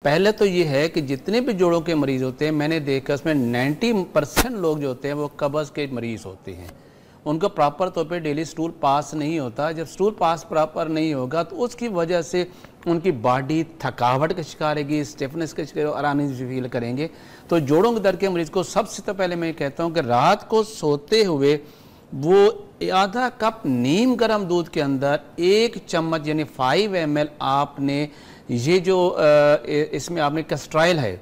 पहले तो ये है कि जितने भी जोड़ों के मरीज होते हैं मैंने देखा उसमें 90% लोग जो होते हैं वो कब्ज़ के मरीज होते हैं। उनको प्रॉपर तौर पे डेली स्टूल पास नहीं होता। जब स्टूल पास प्रॉपर नहीं होगा तो उसकी वजह से उनकी बॉडी थकावट का शिकार रहेगी, स्टिफनेस का शिकार, आराम फील करेंगे। तो जोड़ों के दर्द के मरीज को सबसे तो पहले मैं कहता हूँ कि रात को सोते हुए वो आधा कप नीम गर्म दूध के अंदर 1 चम्मच यानी 5 ml आपने ये जो इसमें आपने कैस्ट्रॉइल है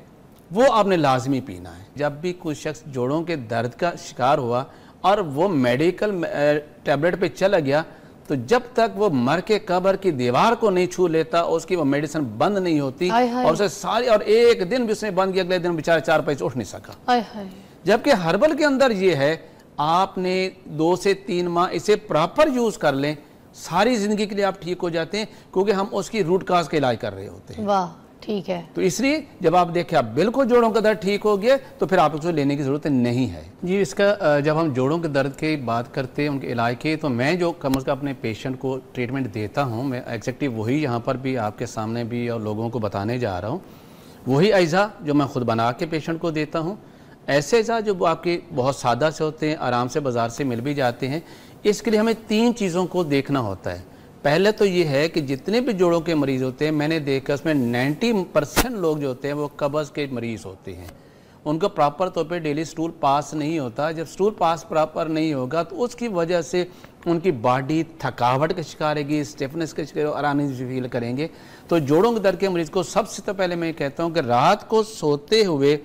वो आपने लाजमी पीना है। जब भी कोई शख्स जोड़ों के दर्द का शिकार हुआ और वो मेडिकल टैबलेट पे चला गया तो जब तक वो मर के कब्र की दीवार को नहीं छू लेता उसकी वो मेडिसिन बंद नहीं होती और उसे सारी और एक दिन भी उसने बंद किया, अगले दिन बेचारा 4 पैसे उठ नहीं सका। जबकि हर्बल के अंदर ये है आपने 2 से 3 माह इसे प्रॉपर यूज कर लें, सारी जिंदगी के लिए आप ठीक हो जाते हैं, क्योंकि हम उसकी रूट काज का इलाज कर रहे होते हैं। वाह, ठीक है। तो इसलिए जब आप देखें आप बिल्कुल जोड़ों का दर्द ठीक हो गया तो फिर आप उसको लेने की जरूरत नहीं है जी। इसका जब हम जोड़ों के दर्द की बात करते हैं उनके इलाज की, तो मैं जो कम से कम अपने पेशेंट को ट्रीटमेंट देता हूँ, मैं एग्जैक्टली वही यहाँ पर भी आपके सामने भी और लोगों को बताने जा रहा हूँ। वही अज़ा जो मैं खुद बना के पेशेंट को देता हूँ, ऐसे अज़ा जो आपके बहुत सादा से होते हैं, आराम से बाज़ार से मिल भी जाते हैं। इसके लिए हमें 3 चीज़ों को देखना होता है। पहले तो ये है कि जितने भी जोड़ों के मरीज होते हैं मैंने देखा उसमें 90% लोग जो होते हैं वो कब्ज़ के मरीज होते हैं। उनको प्रॉपर तौर पे डेली स्टूल पास नहीं होता। जब स्टूल पास प्रॉपर नहीं होगा तो उसकी वजह से उनकी बॉडी थकावट का शिकार रहेगी, स्टिफनेस का शिकार, आराम फील करेंगे। तो जोड़ों के दर्द के मरीज को सबसे तो पहले मैं कहता हूँ कि रात को सोते हुए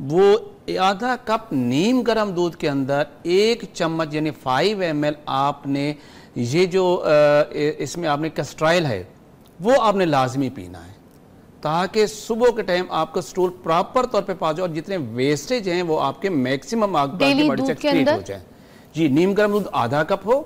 वो आधा कप नीम गर्म दूध के अंदर 1 चम्मच यानी 5 ml आपने ये जो इसमें आपने कैस्ट्रॉइल है वो आपने लाजमी पीना है, ताकि सुबह के टाइम आपका स्टूल प्रॉपर तौर पे पास हो और जितने वेस्टेज हैं वो आपके मैक्सिमम आपकी बॉडी से एक्सक्रीट हो जाए। जी, नीम गर्म दूध आधा कप हो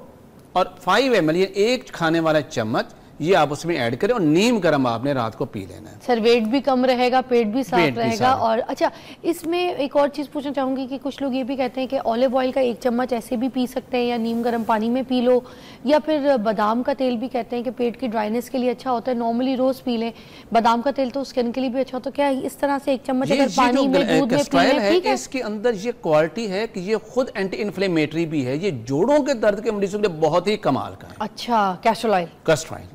और 5 ml ये 1 खाने वाला चम्मच ये आप उसमें ऐड करें और नीम गर्म आपने रात को पी लेना है। सर वेट भी कम रहेगा, पेट भी साफ रहेगा। और अच्छा, इसमें एक और चीज पूछना चाहूंगी कि कुछ लोग ये भी कहते हैं कि ऑलिव ऑयल का 1 चम्मच ऐसे भी पी सकते हैं या नीम गर्म पानी में पी लो, या फिर बादाम का तेल भी कहते हैं कि पेट की ड्राइनेस के लिए अच्छा होता है, नॉर्मली रोज पी लें। बादाम का तेल तो स्किन के लिए भी अच्छा होता है। क्या इस तरह से 1 चम्मच अगर पानी में दूध में पी लें ठीक है? इसके अंदर ये क्वालिटी है कि ये खुद एंटी इन्फ्लेमेटरी भी है, ये जोड़ों के दर्द के मरीजों के लिए बहुत ही कमाल का है। अच्छा, castor oil, castor oil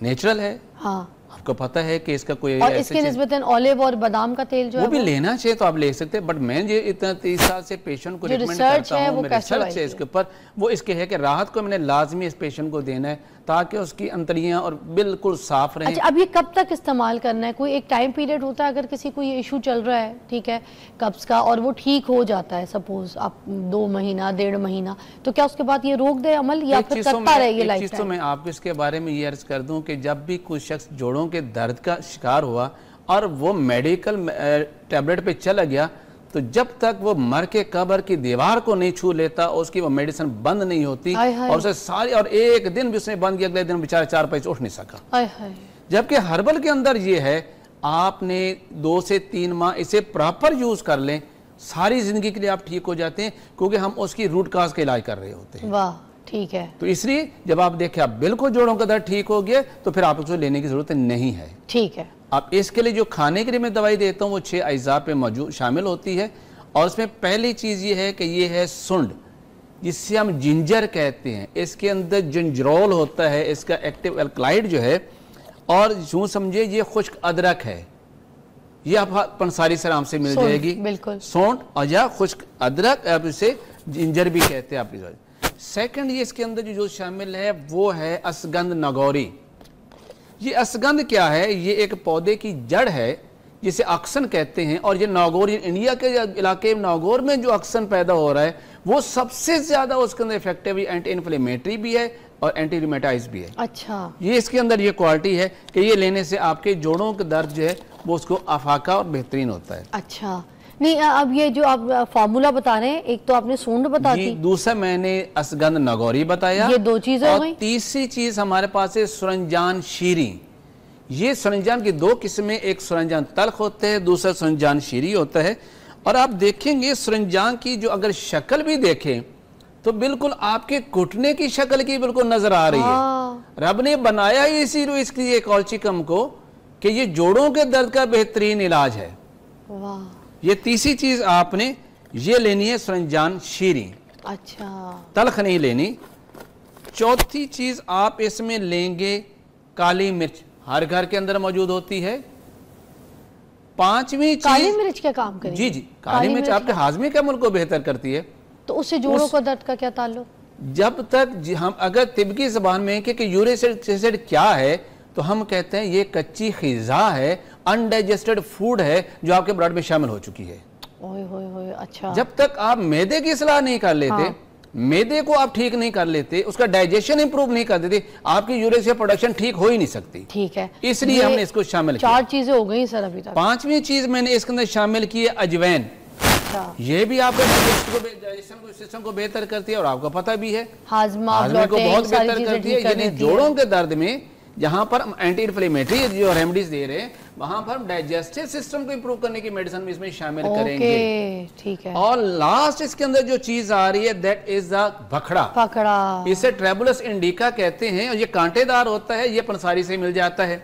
natural है। हाँ, आपको पता है कि इसका कोई और इसके निस्बतन ऑलिव और बादाम का तेल जो वो है भी लेना चाहिए तो आप ले सकते हैं। बट मैं ये इतना 30 साल से पेशेंट को रिकमेंड करता हूँ, मेरे रिसर्च है इसके ऊपर, वो इसके है कि रात को मैंने लाजमी इस पेशेंट को देना है ताकि उसकी अंतड़ियां और बिल्कुल साफ रहें। अच्छा, अब ये कब तक इस्तेमाल करना है? कोई एक टाइम पीरियड होता है अगर किसी को ये इशू चल रहा है, ठीक है, कब्ज का, और वो ठीक हो जाता है, सपोज आप 2 महीना 1.5 महीना, तो क्या उसके बाद ये रोक दे अमल या फिर करता रहे ये लाइफ टाइम? तो मैं आपको इसके बारे में ये अर्ज कर दूं कि जब भी कोई शख्स जोड़ों के दर्द का शिकार हुआ और वो मेडिकल टैबलेट पे चला गया तो जब तक वो मर के कब्र की दीवार को नहीं छू लेता उसकी वो मेडिसिन बंद नहीं होती और उसे सारी और एक दिन भी उसने बंद किया, अगले दिन बेचारा 4 पैसे उठ नहीं सका। जबकि हर्बल के अंदर ये है आपने 2 से 3 माह इसे प्रॉपर यूज कर लें, सारी जिंदगी के लिए आप ठीक हो जाते हैं, क्योंकि हम उसकी रूट काज का इलाज कर रहे होते हैं। वाह, ठीक है। तो इसलिए जब आप देखें आप बिल्कुल जोड़ों का दर्द ठीक हो गया तो फिर आप उसको लेने की जरूरत नहीं है। ठीक है। अब इसके लिए जो खाने के लिए मैं दवाई देता हूँ वो 6 अज्जा पे मौजूद शामिल होती है, और उसमें पहली चीज़ ये है कि ये है सुंड, जिससे हम जिंजर कहते हैं। इसके अंदर जिंजरोल होता है, इसका एक्टिव एल्कलाइड जो है, और यूँ समझिए ये खुश्क अदरक है, ये आप पंसारी से आराम से मिल जाएगी। बिल्कुल, सौंठ और या खुश्क अदरक, आप इसे जिंजर भी कहते हैं आप। सेकंड ये इसके अंदर जो शामिल है वो है असगंध नागौरी। ये असगंध क्या है? ये एक पौधे की जड़ है जिसे अक्सन कहते हैं, और ये नागौर, इंडिया के इलाके नागौर में जो अक्सन पैदा हो रहा है वो सबसे ज्यादा उसके अंदर इफेक्टिव एंटी इन्फ्लेमेटरी भी है और एंटी रूमेटाइज भी है। अच्छा, ये इसके अंदर ये क्वालिटी है कि ये लेने से आपके जोड़ों का दर्द जो है वो उसको अफाका और बेहतरीन होता है। अच्छा, नहीं अब ये जो आप फार्मूला बता रहे हैं, एक तो आपने सूंड बता दी, दूसरा मैंने असगंध नागौरी बताया, ये 2 चीजें हो गई। तीसरी चीज हमारे पास है सुरंजान शीरी। ये सुरंजान की 2 किस्में, एक सुरंजान तल्ख होते हैं, दूसरा सुरंजान शीरी होता है। और आप देखेंगे सुरंजान की जो अगर शक्ल भी देखें तो बिल्कुल आपके घुटने की शक्ल की बिल्कुल नजर आ रही है। रब ने बनाया ही इसी इसकी कॉल्चिकम को कि ये जोड़ों के दर्द का बेहतरीन इलाज है। वाह। ये तीसरी चीज आपने ये लेनी है सरंजान शीरी। अच्छा, तलख नहीं लेनी। चौथी चीज आप इसमें लेंगे काली मिर्च, हर घर के अंदर मौजूद होती है। पांचवी चीज, काली मिर्च क्या काम करेगी? जी जी, काली मिर्च आपके हाजमे के अमल को बेहतर करती है। तो उससे जोड़ों का दर्द का क्या ताल्लुक? जब तक हम अगर तिब्बकी जबान में कि यूरिक एसिड क्या है, तो हम कहते हैं ये कच्ची खिजा है, अनडाइजेस्टेड फूड है जो आपके ब्लड में शामिल हो चुकी है। ओए, अच्छा। जब तक आप मैदे की सलाह नहीं कर लेते, हाँ। मैदे को आप ठीक नहीं कर लेते, उसका डाइजेशन इंप्रूव नहीं कर देते, आपकी यूरिक एसिड प्रोडक्शन ठीक हो ही नहीं सकती। ठीक है, इसलिए हमने इसको शामिल किया। 4 चीजें हो गई सर अभी तक। पांचवी चीज मैंने इसके अंदर शामिल की है अजवैन। ये भी आपका डाइजेशन सिस्टम को बेहतर करती है और आपको पता भी है हाजमे को बहुत बेहतर करती है। यानी जोड़ों के दर्द में जहां पर हम एंटी इन्फ्लेमेटरी जो रेमेडीज दे रहे हैं, वहां पर हम डाइजेस्टिव सिस्टम को इंप्रूव करने की मेडिसिन भी इसमें शामिल करेंगे। ठीक है। और लास्ट इसके अंदर जो चीज आ रही है दैट इज द बखड़ा। इसे ट्रेबुलस इंडिका कहते हैं और ये कांटेदार होता है, ये पंसारी से मिल जाता है।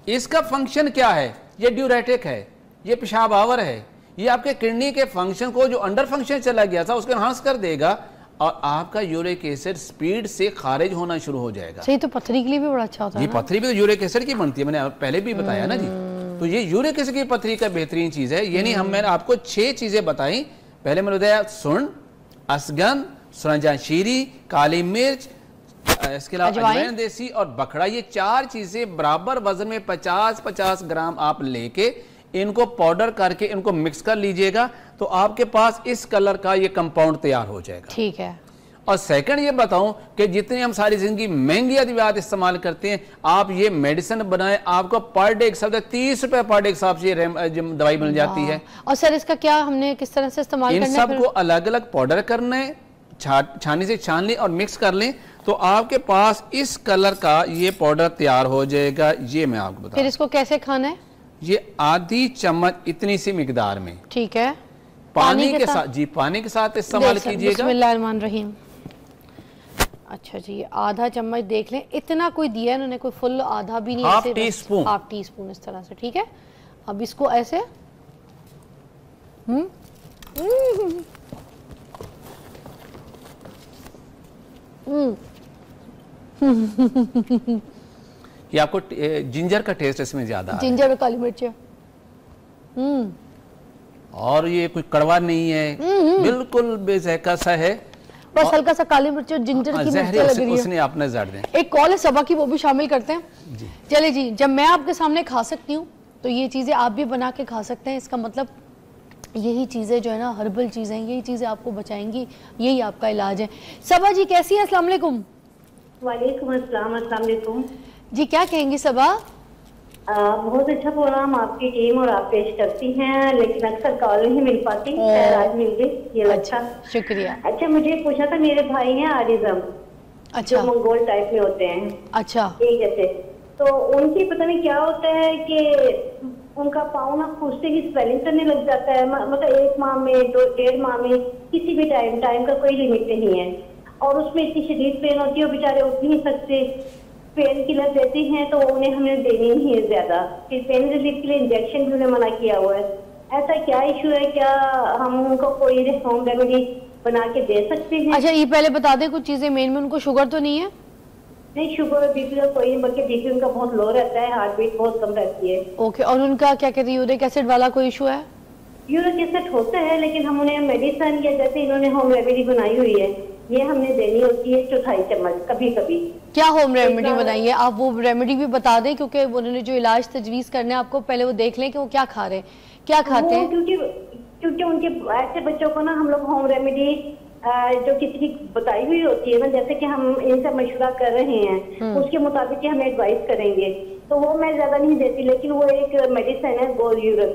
इसका फंक्शन क्या है? ये ड्यूरेटिक है, ये पेशाब आवर है, ये आपके किडनी के फंक्शन को जो अंडर फंक्शन चला गया था उसको एनहांस कर देगा और आपका यूरिक एसिड स्पीड से खारिज होना शुरू हो जाएगा। सही, तो पथरी के लिए भी बड़ा अच्छा होता है। जी, पथरी भी तो यूरिक एसिड की बनती है, मैंने पहले भी बताया ना जी। तो ये यूरिक एसिड की पथरी का बेहतरीन चीज है। यानी मैंने आपको 6 चीजें बताई। पहले मैंने बताया सुन, असगन, सरंजान शीरी, काली मिर्च, इसके अलावा अजवाइन देसी और बखड़ा। ये 4 चीजें बराबर वजन में 50-50 ग्राम आप लेके इनको पाउडर करके इनको मिक्स कर लीजिएगा, तो आपके पास इस कलर का ये कंपाउंड तैयार हो जाएगा। ठीक है। और सेकंड ये बताऊं कि जितने हम सारी जिंदगी महंगी अद्वियात इस्तेमाल करते हैं, आप ये मेडिसिन बनाएं, आपको पर डे 30 रुपए पर डे हिसाब से दवाई बन जाती है। और सर इसका क्या हमने किस तरह से इस्तेमाल करना है? इन सबको अलग अलग पाउडर करना है, छानी से छान लें और मिक्स कर लें, तो आपके पास इस कलर का ये पाउडर तैयार हो जाएगा। ये मैं आपको बता। फिर इसको कैसे खाना है? ये आधी चम्मच इतनी सी मिकदार में, ठीक है, पानी के साथ। जी, पानी के साथ इस्तेमाल कीजिएगा। बिस्मिल्लाहिर्रहमानिर्रहीम। अच्छा जी, आधा चम्मच देख लें, इतना कोई दिया है उन्होंने, कोई फुल आधा भी नहीं, हाफ टी स्पून इस तरह से। ठीक है, अब इसको ऐसे ये आपको जिंजर का टेस्ट इसमें ज्यादा है। जिंजर और काली मिर्च है। और ये कोई कड़वा नहीं है, बिल्कुल बेज़ायका सा है, बस हल्का सा काली मिर्च और जिंजर की मिर्च लग रही है। उसने आपने ज़ाड़ दें। एक कॉल है सबा की, वो भी शामिल करते हैं जी। चले जी, जब मैं आपके सामने खा सकती हूँ तो ये चीजें आप भी बना के खा सकते हैं। इसका मतलब यही चीजें जो है ना, हर्बल चीजें, यही चीजें आपको बचाएंगी, यही आपका इलाज है। सबा जी कैसी है? अस्सलाम वालेकुम। वालेकुम अस्सलाम। अस्सलाम वालेकुम जी, क्या कहेंगी सबा? बहुत अच्छा प्रोग्राम आपकी टीम और आप पेश करती हैं, लेकिन अक्सर कॉल नहीं मिल पाती, आज मिल गई, ये अच्छा, शुक्रिया। अच्छा, मुझे पूछा था, मेरे भाई हैं आरिज्म, अच्छा, जो मंगोल टाइप में होते हैं, अच्छा, एक जैसे, तो उनकी पता नहीं क्या होता है कि उनका पाँव ना खुजते ही स्वेलिंग करने लग जाता है, मतलब 1 माह में, 1.5 माह में, किसी भी टाइम का कोई लिमिट नहीं है, और उसमें इतनी शदीद पेन होती है, बेचारे उठ नहीं सकते। पेन किलर देते हैं तो उन्हें हमें देनी ही है ज्यादा, फिर पेन रिलीफ के लिए इंजेक्शन भी उन्हें मना किया हुआ है। ऐसा क्या इशू है? क्या हम उनको कोई होम रेमेडी बना के दे सकते हैं? अच्छा, ये पहले बता दें कुछ चीजें, मेन में उनको शुगर तो नहीं है? नहीं, शुगर बीपी का कोई नहीं, बल्कि बीपी उनका बहुत लो रहता है, हार्ट बीट बहुत कम रहती है। ओके, और उनका क्या कहते हैं, यूरिक एसिड वाला कोई इशू है? यूरिक एसिड होता है, लेकिन हम उन्हें मेडिसिन या जैसे इन्होंने होम रेमेडी बनाई हुई है, ये हमने देनी होती है 4 चम्मच कभी कभी। क्या होम रेमेडी बनाई है? आप वो रेमेडी भी बता दें, क्योंकि उन्होंने जो इलाज तजवीज करने आपको, पहले वो देख लें कि वो क्या खा रहे हैं, क्या खाते हैं। क्योंकि उनके ऐसे बच्चों को ना हम लोग होम रेमेडी जो किसी की बताई हुई होती है ना, जैसे कि हम इनसे मशवरा कर रहे हैं, उसके मुताबिक ही हम एडवाइस करेंगे, तो वो मैं ज्यादा नहीं देती, लेकिन वो एक मेडिसिन है गोल यूरस,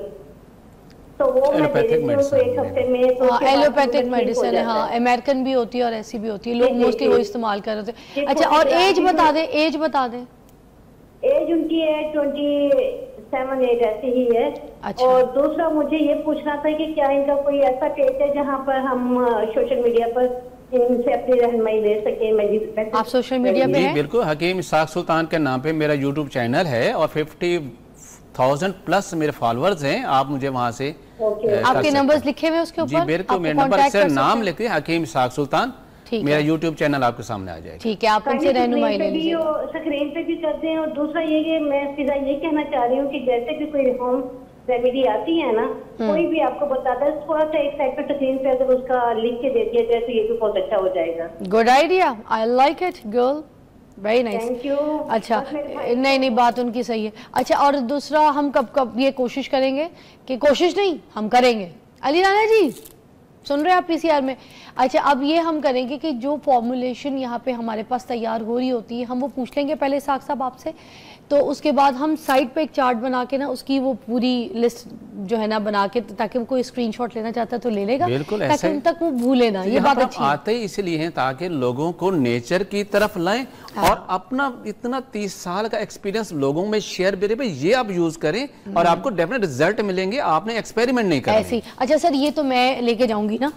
तो वो मैं दे देती हूँ 1 हफ्ते में। तो एलोपैथिक मेडिसिन है, हाँ, अमेरिकन भी होती है और ऐसी भी होती है, लोग मोस्टली वो इस्तेमाल कर रहे थे। अच्छा, और एज बता दें, एज बता दें। एज उनकी है 27-8 ऐसे ही है। अच्छा। और दूसरा मुझे ये पूछना था कि क्या इनका कोई ऐसा पेज है जहाँ पर हम सोशल मीडिया पर इनसे अपनी रहनुमाई ले सके। मैं आप सोशल मीडिया पे हैं? बिल्कुल, हकीम इसहाक सुल्तान के नाम पे मेरा यूट्यूब चैनल है और 50,000 प्लस मेरे फॉलोअर्स हैं। आप मुझे वहाँ से आपके नंबर्स लिखे हुए उसके ऊपर? जी बिल्कुल, मेरे नंबर से नाम लिखिए हकीम इसहाक सुल्तान, मेरा यूट्यूब चैनल आपके सामने आ जाएगा। ठीक है, आप उनसे रहनुमाई ले लीजिए। स्क्रीन पे भी कर दें। और दूसरा ये कि मैं सीधा ये कहना चाह रही हूँ कि जैसे कि कोई होम रेमेडी आती है ना, कोई भी आपको बताता है, थोड़ा सा एक साइड पे स्क्रीन पे अगर उसका लिख के दे दिया जाए तो ये भी बहुत अच्छा हो जाएगा। Good idea, I like it girl, very nice. Thank you. अच्छा, नहीं बात उनकी सही है। अच्छा, और दूसरा हम कब ये कोशिश करेंगे कि कोशिश नहीं हम करेंगे, अली राना जी सुन रहे हैं आप पीसीआर में? अच्छा, अब ये हम करेंगे कि जो फॉर्मुलेशन यहाँ पे हमारे पास तैयार हो रही होती है, हम वो पूछ लेंगे पहले इसहाक साहब आपसे, तो उसके बाद हम साइड पे एक चार्ट बना के ना उसकी वो पूरी लिस्ट जो है ना बना के, ताकि वो कोई स्क्रीनशॉट लेना चाहता है तो ले लेगा, ताकि उन तक वो भूले ना। ये बात अच्छी आते ही इसलिए हैं ताकि लोगों को नेचर की तरफ लाएं और अपना इतना 30 साल का एक्सपीरियंस लोगों में शेयर करें, भाई ये आप यूज करें और आपको डेफिनेट रिजल्ट मिलेंगे। आपने एक्सपेरिमेंट नहीं करना। ऐसे। अच्छा सर, ये तो मैं लेके जाऊंगी ना?